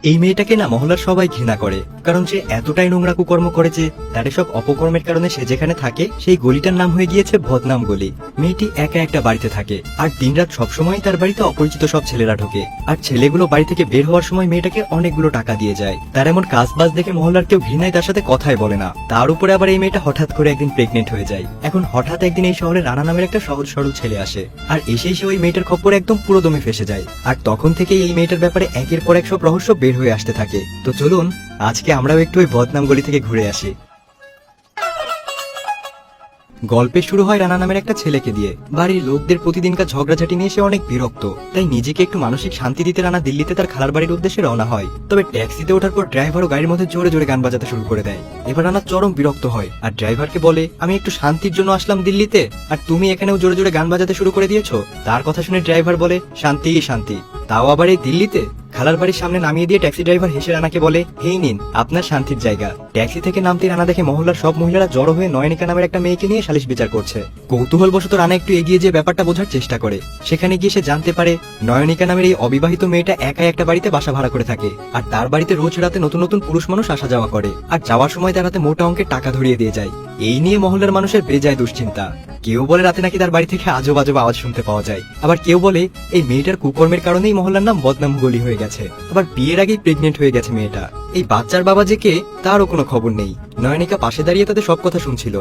এই মেয়েটাকে না মহল্লার সবাই ঘৃণা করে, কারণ সে এতটাই নোংরা কুকর্ম করেছে। তার সব অপকর্মের কারণে সে যেখানে থাকে সেই গলিটার নাম হয়ে গিয়েছে বদনাম গলি। মেয়েটি একা একটা বাড়িতে থাকে, আর দিনরাত সবসময় তার বাড়িতে অপরিচিত সব ছেলেরা ঢোকে, আর ছেলেগুলো বাড়ি থেকে বের হওয়ার সময় মেয়েটাকে অনেকগুলো টাকা দিয়ে যায়। তার এমন কাজ বাজ দেখে মহল্লার কেউ ঘৃণায় তার সাথে কথাই বলে না। তার উপরে আবার এই মেয়েটা হঠাৎ করে একদিন প্রেগনেন্ট হয়ে যায়। এখন হঠাৎ একদিন এই শহরে রানা নামের একটা সহজ সরল ছেলে আসে, আর এসেই সে ওই মেয়েটার খপ্পরে একদম পুরো দমে ফেসে যায়। আর তখন থেকেই এই মেয়েটার ব্যাপারে একের পর এক সব রহস্য বের হয়ে আসতে থাকে। তো চলুন আজকে আমরাও একটু ওই বদনাম গলি থেকে ঘুরে আসি। গল্পে শুরু হয় রানা নামের একটা ছেলেকে দিয়ে। বাড়ির লোকদের প্রতিদিনকার ঝগড়াঝাটি নিয়ে সে অনেক বিরক্ত, তাই নিজেকে একটু মানসিক শান্তি দিতে রানা দিল্লিতে তার খালার বাড়ির উদ্দেশ্যে রওনা হয়। তবে ট্যাক্সিতে ওঠার পর ড্রাইভারও গাড়ির মধ্যে জোরে জোরে গান বাজাতে শুরু করে দেয়। এবার রানা চরম বিরক্ত হয় আর ড্রাইভারকে বলে, আমি একটু শান্তির জন্য আসলাম দিল্লিতে, আর তুমি এখানেও জোরে জোরে গান বাজাতে শুরু করে দিয়েছো। তার কথা শুনে ড্রাইভার বলে, শান্তি শান্তি, তাও আবার এই দিল্লিতে? খালার বাড়ির সামনে নামিয়ে দিয়ে ট্যাক্সি ড্রাইভার হেসে রানাকে বলে, এই নিন আপনার শান্তির জায়গা। ট্যাক্সি থেকে নামতে রানা দেখে মহল্লার সব মহিলারা জড়ো হয়ে নয়নিকা নামের একটা মেয়েকে নিয়ে সালিশ বিচার করছে। কৌতূহলবশত রানা একটু এগিয়ে যেয়ে ব্যাপারটা বোঝার চেষ্টা করে। সেখানে গিয়ে সে জানতে পারে নয়নিকা নামের এই অবিবাহিত মেয়েটা একাই একটা বাড়িতে বাসা ভাড়া করে থাকে, আর তার বাড়িতে রোজ রাতে নতুন নতুন পুরুষ মানুষ আসা যাওয়া করে, আর যাওয়ার সময় তার হাতে মোটা অঙ্কের টাকা ধরিয়ে দিয়ে যায়। এই নিয়ে মহল্লার মানুষের বেজায় দুশ্চিন্তা। কেউ বলে রাতে নাকি তার বাড়ি থেকে আজব আজব আওয়াজ শুনতে পাওয়া যায়, আবার কেউ বলে এই মেয়েটার কুকর্মের কারণেই মহল্লার নাম বদনাম গলি হয়ে গেছে, আবার বিয়ের আগেই প্রেগনেন্ট হয়ে গেছে মেয়েটা। এই বাচ্চার বাবা যে কে তারও কোনো খবর নেই। নয়নিকা পাশে দাঁড়িয়ে তাদের সব কথা শুনছিল।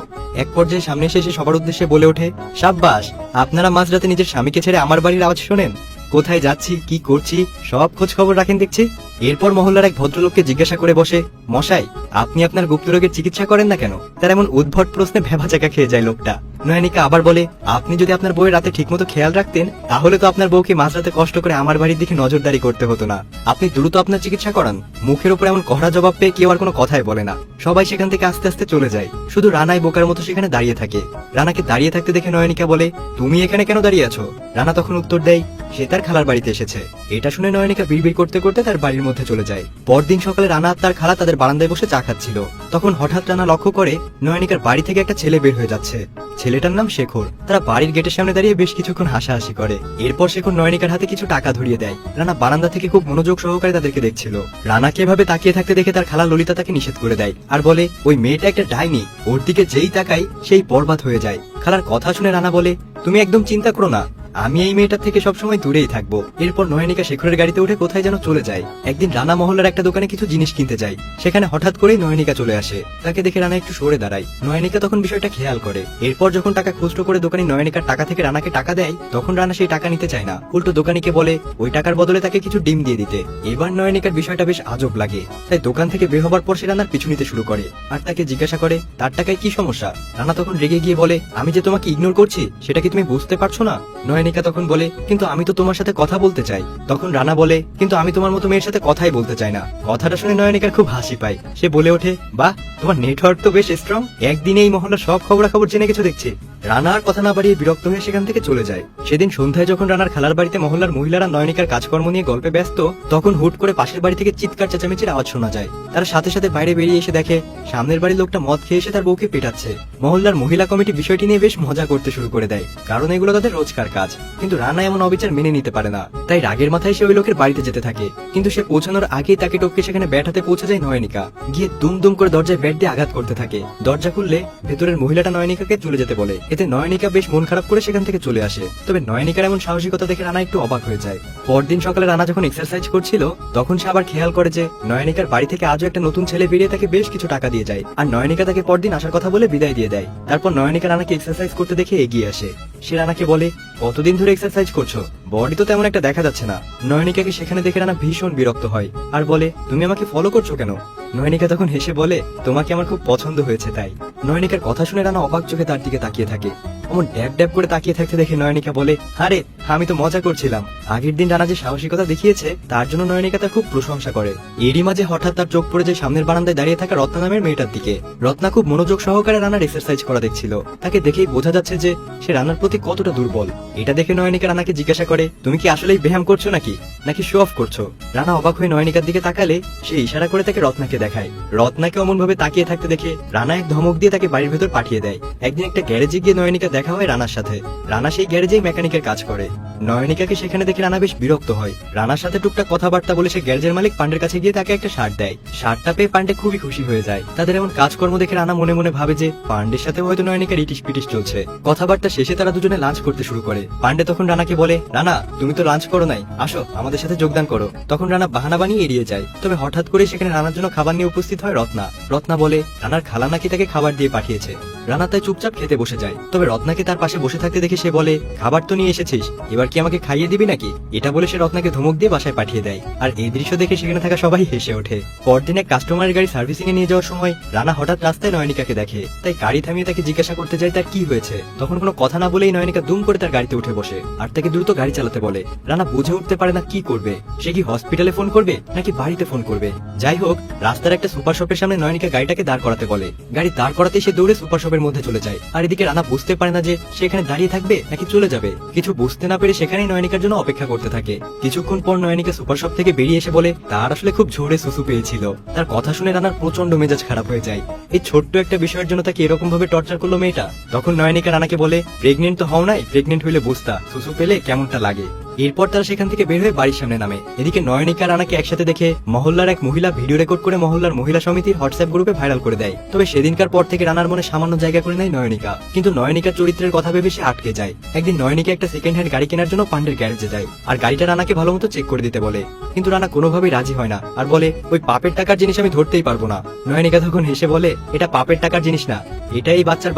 এক পর্যায়ে সামনে এসে সবার উদ্দেশ্যে বলে ওঠে, সাব্বাস, আপনারা মাঝরাতে নিজের স্বামীকে ছেড়ে আমার বাড়ির আওয়াজ শোনেন। কোথায় যাচ্ছি, কি করছি, সব খোঁজ খবর রাখেন দেখছি। এরপর মহল্লার এক ভদ্রলোককে জিজ্ঞাসা করে বসে, মশাই, আপনি আপনার গুপ্ত রোগের চিকিৎসা করেন না কেন? তার এমন উদ্ভট প্রশ্নে ভেবাচাকা খেয়ে যায় লোকটা। নয়নিকা আবার বলে, আপনি যদি আপনার বউয়ের রাতে ঠিকমতো খেয়াল রাখতেন, তাহলে তো আপনার বউকে মাঝরাতে কষ্ট করে আমার বাড়ির দিকে নজরদারি করতে হতো না। আপনি দ্রুত আপনার চিকিৎসা করান। মুখের উপর এমন কড়া জবাব পেয়ে কেউ আর কোনো কথাই বলে না। সবাই সেখান থেকে আস্তে আস্তে চলে যায়, শুধু রানাই বোকার মতো সেখানে দাঁড়িয়ে থাকে। রানাকে দাঁড়িয়ে থাকতে দেখে নয়নিকা বলে, তুমি এখানে কেন দাঁড়িয়ে আছো? রানা তখন উত্তর দেয়, সে তার খালার বাড়িতে এসেছে। এটা শুনে নয়নিকা বিড়বিড় করতে করতে তার বাড়ির মধ্যে চলে যায়। পরদিন সকালে রানা আর তার খালা তাদের বারান্দায় বসে চা খাচ্ছিল। তখন হঠাৎ রানা লক্ষ্য করে নয়নিকার বাড়ি থেকে একটা ছেলে বের হয়ে যাচ্ছে। ছেলেটার নাম শেখর। তারা বাড়ির গেটের সামনে দাঁড়িয়ে বেশ কিছুক্ষণ হাসাহাসি করে। এরপর শেখর নয়নিকার হাতে কিছু টাকা ধরিয়ে দেয়। রানা বারান্দা থেকে খুব মনোযোগ সহকারে তাদেরকে দেখছিল। রানাকে এভাবে তাকিয়ে থাকতে দেখে তার খালা ললিতা তাকে নিষেধ করে দেয় আর বলে, ওই মেয়েটা একটা ডাইনি, ওর দিকে যেই তাকাই সেই বরবাদ হয়ে যায়। খালার কথা শুনে রানা বলে, তুমি একদম চিন্তা করো না, আমি এই মেয়েটার থেকে সবসময় দূরেই থাকবো। এরপর নয়নিকা শেখরের গাড়িতে উঠে কোথায় যেন চলে যায়। একদিন রানা মহল্লার একটা দোকানে কিছু জিনিস কিনতে যায়। সেখানে হঠাৎ করেই নয়নিকা চলে আসে। তাকে দেখে রানা একটু সরে দাঁড়ায়। নয়নিকা তখন বিষয়টা খেয়াল করে। এরপর যখন টাকা খুচরো করে দোকানি নয়নিকার টাকা থেকে রানাকে টাকা দেয়, তখন রানা সেই টাকা নিতে চায় না, উল্টো দোকানিকে বলে ওই টাকার বদলে তাকে কিছু ডিম দিয়ে দিতে। এবার নয়নিকার বিষয়টা বেশ আজব লাগে, তাই দোকান থেকে বের হবার পর সে রানার পিছু নিতে শুরু করে আর তাকে জিজ্ঞাসা করে তার টাকায় কি সমস্যা। রানা তখন রেগে গিয়ে বলে, আমি যে তোমাকে ইগনোর করছি সেটা কি তুমি বুঝতে পারছো না? নয়নিকা তখন বলে, কিন্তু আমি তো তোমার সাথে কথা বলতে চাই। তখন রানা বলে, কিন্তু আমি তোমার মতো মেয়ের সাথে কথাই বলতে চাই না। কথাটা শুনে নয়নিকার খুব হাসি পায়। সে বলে ওঠে, বাহ, তোমার নেটওয়ার্ক তো বেশ স্ট্রং, একদিনে এই মহল্লার সব খবরাখবর জেনে গেছো দেখছি। রানা আর কথা না বাড়িয়ে বিরক্ত হয়ে সেখান থেকে চলে যায়। সেদিন সন্ধ্যায় যখন রানার খালার বাড়িতে মহল্লার মহিলারা নয়নিকার কাজকর্ম নিয়ে গল্পে ব্যস্ত, তখন হুট করে পাশের বাড়ি থেকে চিৎকার চেঁচামেচির আওয়াজ শোনা যায়। তারা সাথে সাথে বাইরে বেরিয়ে এসে দেখে সামনের বাড়ির লোকটা মদ খেয়ে এসে তার বউকে পেটাচ্ছে। মহল্লার মহিলা কমিটি বিষয়টি নিয়ে বেশ মজা করতে শুরু করে দেয়, কারণ এগুলো তাদের রোজকার কাজ। কিন্তু রানা এমন অবিচার মেনে নিতে পারে না, তাই রাগের মাথায় সে ওই লোকের বাড়িতে যেতে থাকে। কিন্তু সে পৌঁছানোর আগেই তাকে টপকে সেখানে ব্যাট হাতে পৌঁছে যায় নয়নিকা। গিয়ে দুম দুম করে দরজায় ব্যাট দিয়ে আঘাত করতে থাকে। দরজা খুললে ভেতরের মহিলাটা নয়নিকাকে চলে যেতে বলে। এতে নয়নিকা বেশ মন খারাপ করে সেখান থেকে চলে আসে। তবে নয়নিকার এমন সাহসিকতা দেখে রানা একটু অবাক হয়ে যায়। পরদিন সকালে রানা যখন এক্সারসাইজ করছিল, তখন সে আবার খেয়াল করে যে নয়নিকার বাড়ি থেকে আজও একটা নতুন ছেলে বেরিয়ে তাকে বেশ কিছু টাকা দিয়ে যায়, আর নয়নিকা তাকে পরদিন আসার কথা বলে বিদায় দিয়ে দেয়। তারপর নয়নিকা রানাকে এক্সারসাইজ করতে দেখে এগিয়ে আসে। সে রানাকে বলে, কতদিন ধরে এক্সারসাইজ করছো? বডি তো তেমন একটা দেখা যাচ্ছে না। নয়নিকাকে সেখানে দেখে রানা ভীষণ বিরক্ত হয় আর বলে, তুমি আমাকে ফলো করছো কেন? নয়নিকা তখন হেসে বলে, তোমাকে আমার খুব পছন্দ হয়েছে তাই। নয়নিকার কথা শুনে রানা অবাক চোখে তার দিকে তাকিয়ে থাকে। অমন ড্যাব ড্যাব করে তাকিয়ে থাকতে দেখে নয়নিকা বলে, আরে আমি তো মজা করছিলাম। আগের দিন রানা যে সাহসিকতা দেখিয়েছে তার জন্য নয়নিকা তার খুব প্রশংসা করে। এরই মাঝে হঠাৎ তার চোখ পড়ে যায় সামনের বারান্দায় দাঁড়িয়ে থাকা রত্না নামের মেয়েটার দিকে। রত্না খুব মনোযোগ সহকারে রানার এক্সারসাইজ করা দেখছিল। তাকে দেখেই বোঝা যাচ্ছে যে সে রানার প্রতি কতটা দুর্বল। এটা দেখে নয়নিকা রানাকে জিজ্ঞাসা করে, তুমি কি আসলেই ব্যায়াম করছো নাকি শো অফ করছো? রানা অবাক হয়ে নয়নিকার দিকে তাকালে সে ইশারা করে তাকে রত্নাকে দেখায়। রত্নাকে অমন ভাবে তাকিয়ে থাকতে দেখে রানা এক ধমক দিয়ে তাকে বাড়ির ভেতর পাঠিয়ে দেয়। একদিন একটা গ্যারেজে গিয়ে নয়নিকা দেখা হয় রানার সাথে। রানা সেই গ্যারেজেই মেকানিকের কাজ করে। নয়নিকাকে সেখানে দেখে রানা বেশ বিরক্ত হয়। রানার সাথে টুকটাক কথাবার্তা বলে সে গ্যারেজের মালিক পান্ডের কাছে গিয়ে তাকে একটা শার্ট দেয়। শার্টটা পেয়ে পান্ডে খুবই খুশি হয়ে যায়। তাদের এমন কাজকর্ম দেখে রানা মনে মনে ভাবে যে পান্ডের সাথে হয়তো নয়নিকার ইটিশ পিটিশ চলছে। কথাবার্তা শেষে তারা দুজনে লাঞ্চ করতে শুরু করে। পান্ডে তখন রানাকে বলে, রানা তুমি তো লাঞ্চ করো নাই, আসো আমাদের সাথে যোগদান করো। তখন রানা বাহানা বানিয়ে এড়িয়ে যায়। তবে হঠাৎ করে সেখানে রানার জন্য খাবার নিয়ে উপস্থিত হয় রত্না। রত্না বলে রানার খালা নাকি তাকে খাবার দিয়ে পাঠিয়েছে। রানা তাই চুপচাপ খেতে বসে যায়। তবে রত্নাকে তার পাশে বসে থাকতে দেখে সে বলে, খাবার তো নিয়ে এসেছিস, এবার কি আমাকে খাইয়ে দিবি নাকি? এটা বলে সে রত্নাকে ধমক দিয়ে বাসায় পাঠিয়ে দেয়। আর এই দৃশ্য দেখে সেখানে থাকা সবাই হেসে ওঠে। পরদিন এক কাস্টমারের গাড়ি সার্ভিসিং এ নিয়ে যাওয়ার সময় রানা হঠাৎ রাস্তায় নয়নিকাকে দেখে। তাই গাড়ি থামিয়ে তাকে জিজ্ঞাসা করতে যায় তার কি হয়েছে। তখন কোনো কথা না বলেই নয়নিকা দুম করে তার গাড়িতে উঠে বসে আর তাকে দ্রুত গাড়ি চালাতে বলে। রানা বুঝে উঠতে পারে না কি করবে। সে কি হসপিটালে ফোন করবে নাকি বাড়িতে ফোন করবে। যাই হোক, রাস্তার একটা সুপার শপের সামনে নয়নিকা গাড়িটাকে দাঁড় করাতে বলে। গাড়ি দাঁড় করাতেই সে দৌড়ে সুপার শপের মধ্যে চলে যায়। আর এদিকে রানা বুঝতে পারে না যে সে এখানে দাঁড়িয়ে থাকবে নাকি চলে যাবে। কিছু বুঝতে না পেরে সেখানেই নয়নিকার জন্য অপেক্ষা করতে থাকে। কিছুক্ষণ পর নয়নিকা সুপার শপ থেকে বেরিয়ে এসে বলে তার আসলে খুব জোরে সুসু পেয়েছিল। তার কথা শুনে রানার প্রচন্ড মেজাজ খারাপ হয়ে যায়। এই ছোট্ট একটা বিষয়ের জন্য তাকে এরকম ভাবে টর্চার করলো মেয়েটা। তখন নয়নিকা রানাকে বলে, প্রেগনেন্ট তো হও নাই, প্রেগনেন্ট হইলে বুঝতা সুসু পেলে কেমনটা লাগে। এরপর তারা সেখান থেকে বের হয়ে বাড়ির সামনে নামে। এদিকে নয়নিকা রানাকে একসাথে দেখে মহল্লার এক মহিলা ভিডিও রেকর্ড করে মহল্লার মহিলা সমিতির হোয়াটসঅ্যাপ গ্রুপে ভাইরাল করে দেয়। তবে সেদিনকার পর থেকে রানার মনে সামান্য জায়গা করে নেয় নয়নিকা। কিন্তু নয়নিকার চরিত্রের কথা ভেবে সে আটকে যায়। একদিন নয়নিকা একটা সেকেন্ড হ্যান্ড গাড়ি কেনার জন্য পান্ডের গ্যারেজে যায় আর গাড়িটা রানাকে ভালো মতো চেক করে দিতে বলে। কিন্তু রানা কোনোভাবেই রাজি হয় না আর বলে, ওই পাপের টাকার জিনিস আমি ধরতেই পারবো না। নয়নিকা তখন হেসে বলে, এটা পাপের টাকার জিনিস না, এটা এই বাচ্চার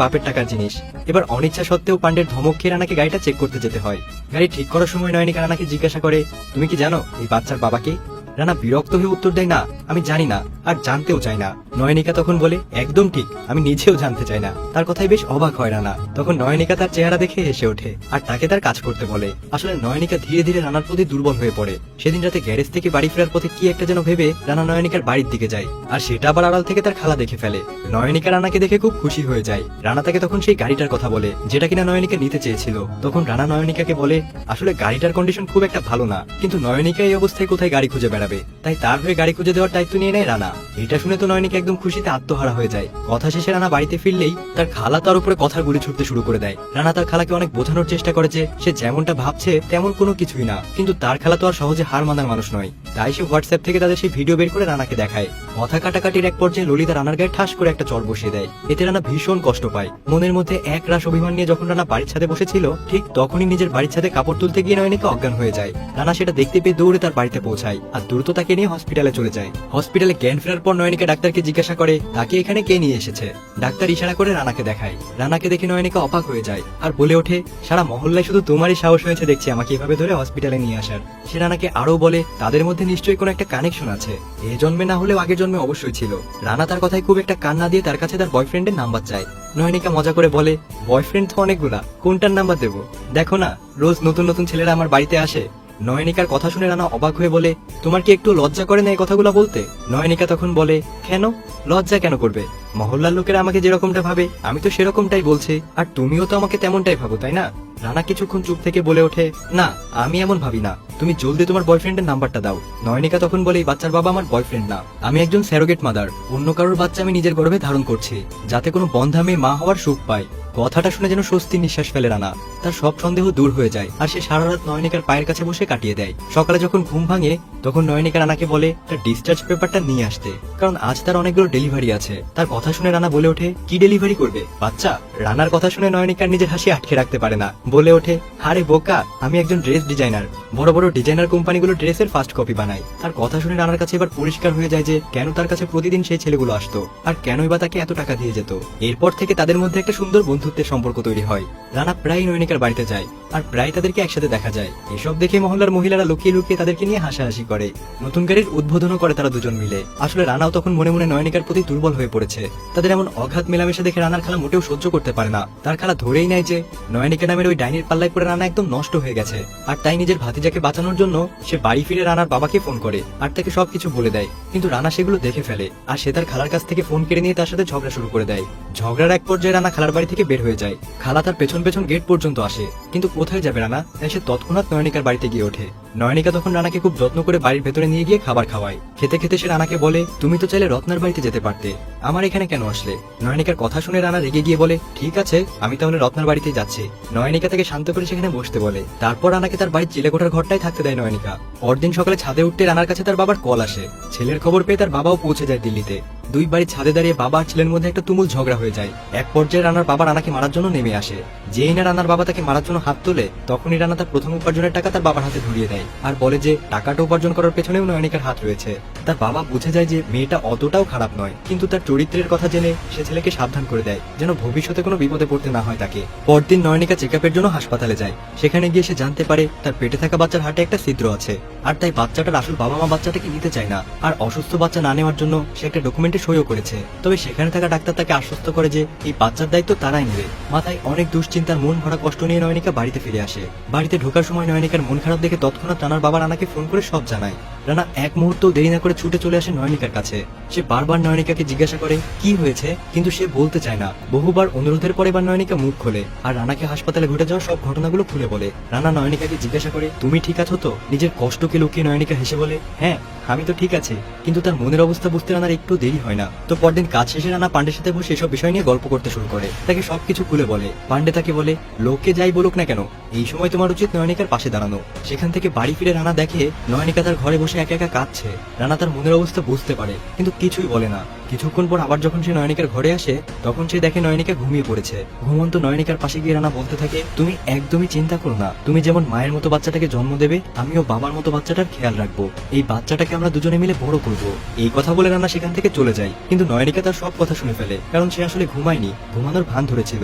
বাপের টাকার জিনিস। এবার অনিচ্ছা সত্ত্বেও পান্ডের ধমক খেয়ে রানাকে গাড়িটা চেক করতে যেতে হয়। গাড়ি ঠিক করার সময় নয়নিকা রানাকে জিজ্ঞাসা করে, তুমি কি জানো এই বাচ্চার বাবাকে? রানা বিরক্ত হয়ে উত্তর দেয়, না আমি জানি না আর জানতেও চাই না। নয়নিকা তখন বলে, একদম ঠিক, আমি নিজেও জানতে চাই না। তার কথায় বেশ অবাক হয় রানা। তখন নয়নিকা তার চেহারা দেখে হেসে ওঠে আর তাকে তার কাজ করতে বলে। আসলে নয়নিকা ধীরে ধীরে রানার প্রতি দুর্বল হয়ে পড়ে। সেদিন রাতে গ্যারেজ থেকে বাড়ি ফেরার পথে কি একটা যেন ভেবে রানা নয়নিকার বাড়ির দিকে যায় আর সেটা আবার আড়াল থেকে তার খালা দেখে ফেলে। নয়নিকা রানাকে দেখে খুব খুশি হয়ে যায়। রানা তাকে তখন সেই গাড়িটার কথা বলে যেটা কিনা নয়নিকা নিতে চেয়েছিল। তখন রানা নয়নিকাকে বলে, আসলে গাড়িটার কন্ডিশন খুব একটা ভালো না, কিন্তু নয়নিকা এই অবস্থায় কোথায় গাড়ি খুঁজে বেড়াবে, তাই তার হয়ে গাড়ি খুঁজে দেওয়ার দায়িত্ব নিয়ে নেয় রানা। এটা শুনে তো নয়নিকা একদম খুশিতে আত্মহারা হয়ে যায়। কথা শেষে রানা বাড়িতে ফিরলেই তার খালা তার উপরে কথার গুলি ছুটতে শুরু করে দেয়। রানা তার খালাকে অনেক বোঝানোর চেষ্টা করে যে সে যেমনটা ভাবছে তেমন কোনো কিছুই না, কিন্তু তার খালা তো আর সহজে হার মানার মানুষ নয়। তাই সে হোয়াটসঅ্যাপ থেকে তাদের সেই ভিডিও বের করে রানাকে দেখায়। কথা কাটাকাটির এক পর্যায়ে ললিতা রানার গায়ে ঠাস করে একটা চড় বসিয়ে দেয়। এতে রানা ভীষণ কষ্ট পায়। মনের মধ্যে এক রাশ অভিমান নিয়ে যখন রানা বাড়ির ছাদে বসেছিল ঠিক তখনই নিজের বাড়ির ছাদে কাপড় তুলতে গিয়ে নয়নিকা অজ্ঞান হয়ে যায়। রানা সেটা দেখতে পেয়ে দৌড়ে তার বাড়িতে পৌঁছায় আর দ্রুত তাকে নিয়ে হসপিটালে চলে যায়। হসপিটালে জ্ঞান ফেরার পর নয়নিকা ডাক্তারকে জিজ্ঞাসা করে তাকে এখানে কে নিয়ে এসেছে। ডাক্তার ইশারা করে রানাকে দেখায়। রানাকে দেখে নয়নিকা অবাক হয়ে যায় আর বলে ওঠে, সারা মহল্লায় শুধু তোমারই সাহস হয়েছে দেখছি আমাকে এভাবে ধরে হসপিটালে নিয়ে আসার। সে রানাকে আরো বলে তাদের মধ্যে নিশ্চয়ই কোনো একটা কানেকশন আছে, এই জন্মে না হলেও আগের জন্মে অবশ্যই ছিল। রানা তার কথায় খুব একটা কান না দিয়ে তার কাছে তার বয়ফ্রেন্ডের নাম্বার চায়। নয়নিকা মজা করে বলে, বয়ফ্রেন্ড তো অনেকগুলা, কোনটার নাম্বার দেবো? দেখো না রোজ নতুন নতুন ছেলেরা আমার বাড়িতে আসে। নয়নিকার কথা শুনে রানা অবাক হয়ে বলে, তোমার কি একটু লজ্জা করে না এই কথাগুলো বলতে? নয়নিকা তখন বলে, কেন লজ্জা কেন করবে? মহল্লার লোকেরা আমাকে যেরকমটা ভাবে আমি তো সেরকমটাই বলছি, আর তুমিও তো আমাকে তেমনটাই ভাবো তাই না? রানা কিছুক্ষণ চুপ থেকে বলে ওঠে, না আমি এমন ভাবি না, তুমি জলদি তোমার বয়ফ্রেন্ডের নাম্বারটা দাও। নয়নিকা তখন বলে, এই বাচ্চার বাবা আমার বয়ফ্রেন্ড না, আমি একজন স্যারোগেট মাদার, অন্য কারোর বাচ্চা আমি নিজের গর্ভে ধারণ করছি যাতে কোনো বন্ধা মেয়ে মা হওয়ার সুখ পায়। কথাটা শুনে যেন স্বস্তি নিঃশ্বাস ফেলে রানা। তার সব সন্দেহ দূর হয়ে যায় আর সে সারা রাত নয়নিকার পায়ের কাছে বসে কাটিয়ে দেয়। সকালে যখন ঘুম ভাঙে তখন নয়নিকা রানাকে বলে তার ডিসচার্জ পেপারটা নিয়ে আসতে, কারণ আজ তার অনেকগুলো ডেলিভারি আছে। তার কথা শুনে রানা বলে ওঠে, কি ডেলিভারি করবে বাচ্চা? রানার কথা শুনে নয়নিকার নিজের হাসি আটকে রাখতে পারে না, বলে ওঠে, আরে বোকা, আমি একজন ড্রেস ডিজাইনার, বড় বড় ডিজাইনার কোম্পানিগুলো ড্রেসের ফার্স্ট কপি বানায়। তার কথা শুনে রানার কাছে এবার পরিষ্কার হয়ে যায় যে কেন তার কাছে প্রতিদিন সেই ছেলেগুলো আসতো আর কেনই বা তাকে এত টাকা দিয়ে যেত। এরপর থেকে তাদের মধ্যে একটা সুন্দর বন্ধুত্বের সম্পর্ক তৈরি হয়। রানা প্রায় নয়নিকার বাড়িতে যায় আর প্রায় তাদেরকে একসাথে দেখা যায়। এসব দেখে মহল্লার মহিলারা লুকিয়ে লুকিয়ে তাদেরকে নিয়ে হাসাহাসি করে। নতুন গাড়ির উদ্বোধনও করে তারা দুজন মিলে। আসলে রানাও তখন মনে মনে নয়নিকার প্রতি দুর্বল হয়ে পড়েছে। তাদের এমন অগাধ মেলামেশা দেখে রানার খালা মোটেও সহ্য করতে পারে না। তার খালা ধরেই নেয় যে নয়নিকা নামের ওই ডাইনির পাল্লায় পড়ে রানা একদম নষ্ট হয়ে গেছে, আর তাই নিজের ভাতিজাকে বাঁচানোর জন্য সে বাড়ি ফিরে রানার বাবাকে ফোন করে আর তাকে সবকিছু বলে দেয়। কিন্তু রানা সেগুলো দেখে ফেলে আর সে তার খালার কাছ থেকে ফোন কেড়ে নিয়ে তার সাথে ঝগড়া শুরু করে দেয়। ঝগড়ার এক পর্যায়ে রানা খালার বাড়ি থেকে বের হয়ে যায়। খালা তার পেছন পেছন গেট পর্যন্ত আসে, কিন্তু কোথায় যাবে রানা, তাই সে তৎক্ষণাৎ নয়নিকার বাড়িতে গিয়ে ওঠে। নয়নিকা তখন রানাকে খুব যত্ন করে বাড়ির ভেতরে নিয়ে গিয়ে খাবার খাওয়ায়। খেতে খেতে সে রানাকে বলে, তুমি তো চাইলে রত্নার বাড়িতে যেতে পারতে, আমার এখানে কেন আসলে? নয়নিকার কথা শুনে রানা রেগে গিয়ে বলে, ঠিক আছে, আমি তাহলে রত্নার বাড়িতে যাচ্ছি। নয়নিকা তাকে শান্ত করে সেখানে বসতে বলে। তারপর রানাকে তার বাড়ির চিলেকোঠার ঘরটাই থাকতে দেয় নয়নিকা। পরদিন সকালে ছাদে উঠতে রানার কাছে তার বাবার কল আসে। ছেলের খবর পেয়ে তার বাবাও পৌঁছে যায় দিল্লিতে। দুই বাড়ির ছাদে দাঁড়িয়ে বাবা আর ছেলের মধ্যে একটা তুমুল ঝগড়া হয়ে যায়। এক পর্যায়ে রানার বাবা রানাকে মারার জন্য নেমে আসে। যেই না রানার বাবা তাকে মারার জন্য হাত তোলে, তখনই রানা তার প্রথম উপার্জনের টাকা তার বাবার হাতে ধরিয়ে দেয় আর বলে যে টাকাটা উপার্জন করার পেছনেও নয়নিকার হাত রয়েছে। তার বাবা বুঝে যায় যে মেয়েটা অতটাও খারাপ নয়, কিন্তু তার চরিত্রের কথা জেনে সে ছেলেকে সাবধান করে দেয় যেন ভবিষ্যতে কোনো বিপদে পড়তে না হয় তাকে। পরদিন নয়নিকা চেকআপের জন্য হাসপাতালে যায়। সেখানে গিয়ে সে জানতে পারে তার পেটে থাকা বাচ্চার হার্টে একটা ছিদ্র আছে, আর তাই বাচ্চাটার আসল বাবা মা বাচ্চাটাকে নিতে চায় না, আর অসুস্থ বাচ্চা না নেওয়ার জন্য সে একটা ডকুমেন্টে সইও করেছে। তবে সেখানে থাকা ডাক্তার তাকে আশ্বস্ত করে যে এই বাচ্চার দায়িত্ব তারাই নেবে। মাথায় অনেক দুশ্চিন্তার মন ভরা কষ্ট নিয়ে নয়নিকা বাড়িতে ফিরে আসে। বাড়িতে ঢোকার সময় নয়নিকার মন খারাপ দেখে তৎক্ষণাৎ রানার বাবা রানাকে ফোন করে সব জানায়। রানা এক মুহূর্ত দেরি না করে ছুটে চলে আসে নয়নিকার কাছে। সে বারবার নয়নিকাকে জিজ্ঞাসা করে কি হয়েছে, কিন্তু সে বলতে চায় না। বহুবার অনুরোধের পরে এবার নয়নিকা মুখ খোলে আর রানাকে হাসপাতালে ঘটে যাওয়া সব ঘটনাগুলো খুলে বলে। রানা নয়নিকাকে জিজ্ঞাসা করে তুমি ঠিক আছো তো? নিজের কষ্টকে লুকিয়ে নয়নিকা হেসে বলে, হ্যাঁ আমি তো ঠিক আছি। কিন্তু তার মনের অবস্থা বুঝতে রানার একটু দেরি হয় না। তো পরদিন কাজ শেষে রানা পান্ডের সাথে বসে এসব বিষয় নিয়ে গল্প করতে শুরু করে। তাকে সবকিছু খুলে বলে। পান্ডে তাকে বলে, লোকে যাই বলুক না কেন, এই সময় তোমার উচিত নয়নিকার পাশে দাঁড়ানো। সেখান থেকে বাড়ি ফিরে রানা দেখে নয়নিকা তার ঘরে বসে একা একা কাঁদছে। রানা তার মনের অবস্থা বুঝতে পারে, কিন্তু কিছুই বলে না। কিছুক্ষণ পর আবার যখন সে নয়নিকার ঘরে আসে, তখন সে দেখে নয়নিকা ঘুমিয়ে পড়েছে। ঘুমন্ত নয়নিকার পাশে গিয়ে রানা বলতে থাকে, তুমি একদমই চিন্তা করো না, তুমি যেমন মায়ের মতো বাচ্চাটাকে জন্ম দেবে, আমিও বাবার মতো বাচ্চাটার খেয়াল রাখবো। এই বাচ্চাটাকে আমরা দুজনে মিলে বড় করবো। এই কথা বলে রানা সেখান থেকে চলে যায়। কিন্তু নয়নিকা তার সব কথা শুনে ফেলে, কারণ সে আসলে ঘুমায়নি, ঘুমানোর ভান ধরেছিল।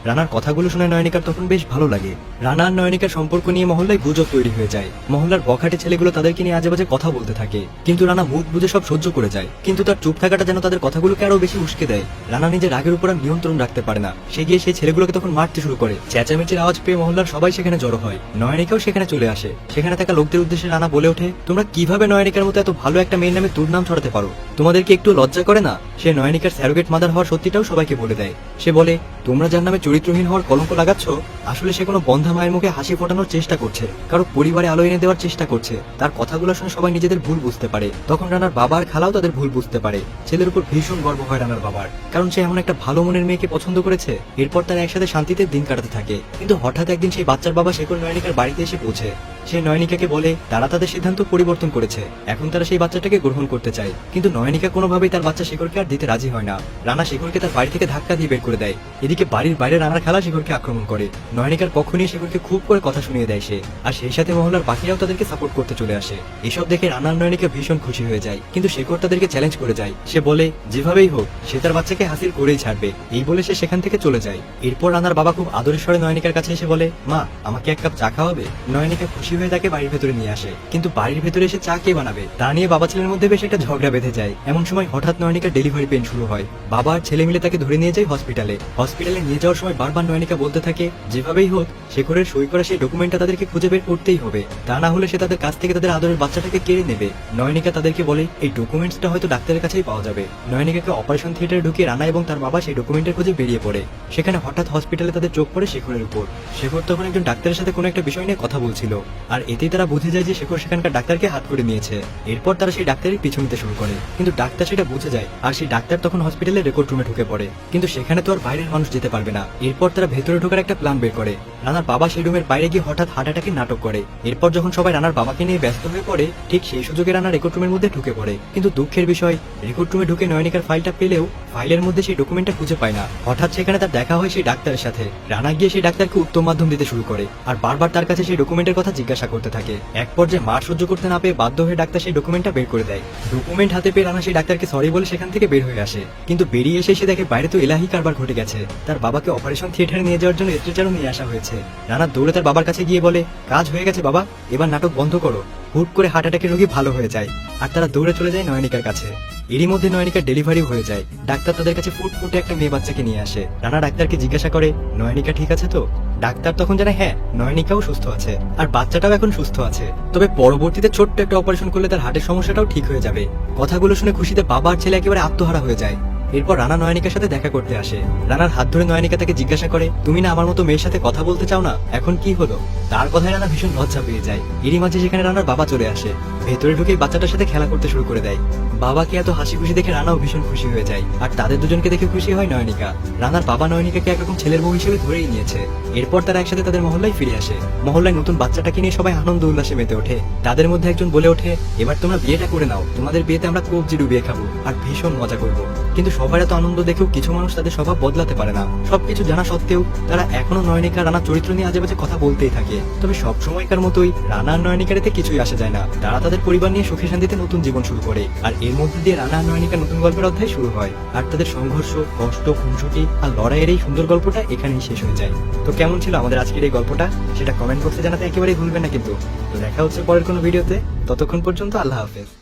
রানার কথাগুলো শুনে নয়নিকার তখন বেশ ভালো লাগে। রানা আর নয়নিকার সম্পর্ক নিয়ে মহল্লায় গুজব তৈরি হয়ে যায়। মহল্লার বখাটে ছেলেগুলো তাদেরকে নিয়ে আজে বাজে কথা বলতে থাকে, কিন্তু রানা মুখ বুঝে সব সহ্য করে যায়। কিন্তু তার চুপ থাকাটা যেন তাদের কথাগুলোকে আরো বেশি উস্কে দেয়। রানা নিজের রাগের উপর আর নিয়ন্ত্রণ রাখতে পারে না। সে গিয়ে সেই ছেলেগুলোকে তখন মারতে শুরু করে। চেঁচামেচির আওয়াজ পেয়ে মহল্লার সবাই সেখানে জড়ো হয়। নয়নিকাও সেখানে চলে আসে। সেখানে থাকা লোকদের উদ্দেশ্যে রানা বলে ওঠে, তোমরা কিভাবে নয়নিকার মতো এত ভালো একটা মেয়ের নামে দুর্নাম ছড়াতে পারো? তোমাদেরকে একটু লজ্জা করে না? সে নয়নিকার স্যারোগেট মাদার হওয়ার সত্যিটাও সবাইকে বলে দেয়। সে বলে, তোমরা যার নামে চরিত্রহীন হওয়ার কলঙ্ক লাগাচ্ছ, আসলে সে কোনো বন্ধা মায়ের মুখে হাসি ফোটানোর চেষ্টা করছে, কারো পরিবারে আলো এনে দেওয়ার চেষ্টা করছে। তার কথাগুলো শুনে সবাই নিজেদের ভুল বুঝতে পারে। তখন রানার বাবা আর খালাও তাদের ভুল বুঝতে পারে। ছেলের উপর ভীষণ গর্ব হয় রানার বাবার, কারণ সে এমন একটা ভালো মনের মেয়েকে পছন্দ করেছে। এরপর তারা একসাথে শান্তিতে দিন কাটাতে থাকে। কিন্তু হঠাৎ একদিন সেই বাচ্চার বাবা শেখর নয়নিকার বাড়িতে এসে পৌঁছে। সে নয়নিকাকে বলে তারা তাদের সিদ্ধান্ত পরিবর্তন করেছে, এখন তারা সেই বাচ্চাটাকে গ্রহণ করতে চায়। কিন্তু নয়নিকা কোনোভাবেই তার বাচ্চা শেখরকে আর দিতে রাজি হয় না। রানা শেখরকে তার বাড়ি থেকে ধাক্কা দিয়ে বের করে দেয়। এদিকে বাড়ির বাইরে রানার খালা শেখরকে আক্রমণ করে। নয়নিকার পক্ষ নিয়ে শেখরকে খুব করে কথা শুনিয়ে দেয় সে, আর সেই সাথে মহল্লার বাকিরাও তাদেরকে সাপোর্ট করতে চলে আসে। এসব দেখে রানার নয়নিকা ভীষণ খুশি হয়ে যায়, কিন্তু শেখর তাদেরকে চ্যালেঞ্জ করে যায়। সে বলে যেভাবেই হোক সে তার বাচ্চাকে হাসিল করেই ছাড়বে। এই বলে সে সেখান থেকে চলে যায়। এরপর রানার বাবা খুব আদরের স্বরে নয়নিকার কাছে এসে বলে, মা আমাকে এক কাপ চা খাওয়াবে? নয়নিকা খুশি হয়ে তাকে বাড়ির ভেতরে নিয়ে আসে। কিন্তু বাড়ির ভেতরে এসে চা কে বানাবে তা নিয়ে বাবা ছেলের মধ্যে বেশ একটা ঝগড়া বেঁধে যায়। এমন সময় হঠাৎ নয়নিকার ডেলিভারি পেন শুরু হয়। বাবা আর ছেলে মিলে তাকে ধরে নিয়ে যায় হসপিটালে। হসপিটালে নিয়ে যাওয়ার সময় বারবার নয়নিকা বলতে থাকে, যেভাবেই হোক শেখরের সই করা সেই ডকুমেন্টটা তাদেরকে খুঁজে বের করতেই হবে, তা না হলে সে তাদের কাছ থেকে তাদের আদরের বাচ্চাটাকে কেড়ে নেবে। নয়নিকা তাদেরকে বলে এই ডকুমেন্টসটা হয়তো ডাক্তারের কাছেই পাওয়া যাবে। নয়নিকাকে অপারেশন থিয়েটারে ঢুকিয়ে রানা এবং তার বাবা সেই ডকুমেন্টের খোঁজে বেরিয়ে পড়ে। সেখানে হঠাৎ হসপিটালে তাদের চোখ পড়ে শেখরের উপর। শেখর তখন একজন ডাক্তারের সাথে কোনো একটা বিষয় নিয়ে কথা বলছিল, আর এতেই তারা বুঝে যায় যে শেখর সেখানকার ডাক্তারকে হাত করে নিয়েছে। এরপর তারা সেই ডাক্তারের পিছু নিতে শুরু করে, কিন্তু ডাক্তার সেটা বুঝে যায়, আর সেই ডাক্তার তখন হসপিটালের রেকর্ড রুমে ঢুকে পড়ে। কিন্তু সেখানে তো আর বাইরের মানুষ যেতে পারবে না। এরপর তারা ভেতরে ঢোকার একটা প্ল্যান বের করে। রানার বাবা সেই রুমের বাইরে গিয়ে হঠাৎ হার্ট অ্যাটাকের নাটক করে। এরপর যখন সবাই রানার বাবাকে নিয়ে ব্যস্ত হয়ে পড়ে, ঠিক সেই সুযোগে রানা রেকর্ড রুমের মধ্যে ঢুকে পড়ে। কিন্তু দুঃখের বিষয়, রেকর্ড রুমে ঢুকে নয়নিকার ফাইলটা পেলেও ফাইলের মধ্যে সেই ডকুমেন্টটা খুঁজে পায় না। হঠাৎ সেখানে তার দেখা হয় সেই ডাক্তারের সাথে। রানা গিয়ে সেই ডাক্তারকে উত্তম মাধ্যম দিতে শুরু করে, আর বারবার তার কাছে সেই ডকুমেন্টের কথা জিজ্ঞাসা করতে থাকে। এক পর্যায়ে মার সহ্য করতে না পেয়ে বাধ্য হয়ে ডাক্তার সেই ডকুমেন্টটা বের করে দেয়। ডকুমেন্ট হাতে পেয়ে রানা সেই ডাক্তারকে সরি বলে সেখান থেকে বের হয়ে আসে। কিন্তু বেরিয়ে এসে সে দেখে বাইরে তো এলাহি কারবার ঘটে গেছে। তার বাবাকে অপারেশন থিয়েটারে নিয়ে যাওয়ার জন্য স্ট্রেচারও নিয়ে আসা হয়েছে। রানা দৌড়ে তার বাবার কাছে গিয়ে বলে, কাজ হয়ে গেছে বাবা, এবার নাটক বন্ধ করো। হুট করে হার্ট অ্যাটাকের রোগী ভালো হয়ে যায়, আর তারা দৌড়ে চলে যায় নয়নিকার কাছে। এরই মধ্যে নয়নিকার ডেলিভারি হয়ে যায়। ডাক্তার তাদের কাছে ফুটফুটে একটা মেয়ে বাচ্চাকে নিয়ে আসে। রানা ডাক্তারকে জিজ্ঞাসা করে, নয়নিকা ঠিক আছে তো? ডাক্তার তখন জানায়, হ্যাঁ নয়নিকাও সুস্থ আছে, আর বাচ্চাটাও এখন সুস্থ আছে। তবে পরবর্তীতে ছোট্ট একটা অপারেশন করলে তার হার্টের সমস্যাটাও ঠিক হয়ে যাবে। কথাগুলো শুনে খুশিতে বাবা আর ছেলে একেবারে আত্মহারা হয়ে যায়। এরপর রানা নয়নিকার সাথে দেখা করতে আসে। রানার হাত ধরে নয়নিকা তাকে জিজ্ঞাসা করে, তুমি না আমার মতো মেয়ের সাথে কথা বলতে চাও না, এখন কি হলো? তার কথায় রানা ভীষণ লজ্জা পেয়ে যায়। এরই মাঝে সেখানে রানার বাবা চলে আসে। ভেতরে ঢুকে বাচ্চাটার সাথে খেলা করতে শুরু করে দেয়। বাবাকে এত হাসি খুশি দেখে রানাও ভীষণ খুশি হয়ে যায়, আর তাদের দুজনকে দেখে খুশি হয় নয়নিকা। রানার বাবা নয়নিকাকে একরকম ছেলের বউ হিসেবে ধরেই নিয়েছে। এরপর তারা একসাথে তাদের মহল্লায় ফিরে আসে। মহল্লায় নতুন বাচ্চাটাকে নিয়ে সবাই আনন্দ উল্লাসে মেতে ওঠে। তাদের মধ্যে একজন বলে ওঠে, এবার তোমরা বিয়েটা করে নাও, তোমাদের বিয়েতে আমরা কবজি ডুবিয়ে খাবো আর ভীষণ মজা করবো। কিন্তু সবার এত আনন্দ দেখেও কিছু মানুষ তাদের স্বভাব বদলাতে পারে না। সবকিছু জানা সত্ত্বেও তারা এখনো নয়নিকা রানার চরিত্র নিয়ে আজে বাজে কথা বলতেই থাকে। তবে সব সময়কার মতোই রানা আর নয়নিকার এতে কিছুই আসে যায় না। তারা তাদের পরিবার নিয়ে সুখে শান্তিতে নতুন জীবন শুরু করে। আর এর মধ্যে দিয়ে রানা আর নয়নিকার নতুন গল্পের অধ্যায় শুরু হয়। আর তাদের সংঘর্ষ, কষ্ট, খুনসুটি আর লড়াইয়ের এই সুন্দর গল্পটা এখানেই শেষ হয়ে যায়। তো কেমন ছিল আমাদের আজকের এই গল্পটা সেটা কমেন্ট বক্সে জানাতে একেবারেই ভুলবেন না কিন্তু। তো দেখা হচ্ছে পরের কোনো ভিডিওতে। ততক্ষণ পর্যন্ত আল্লাহ হাফেজ।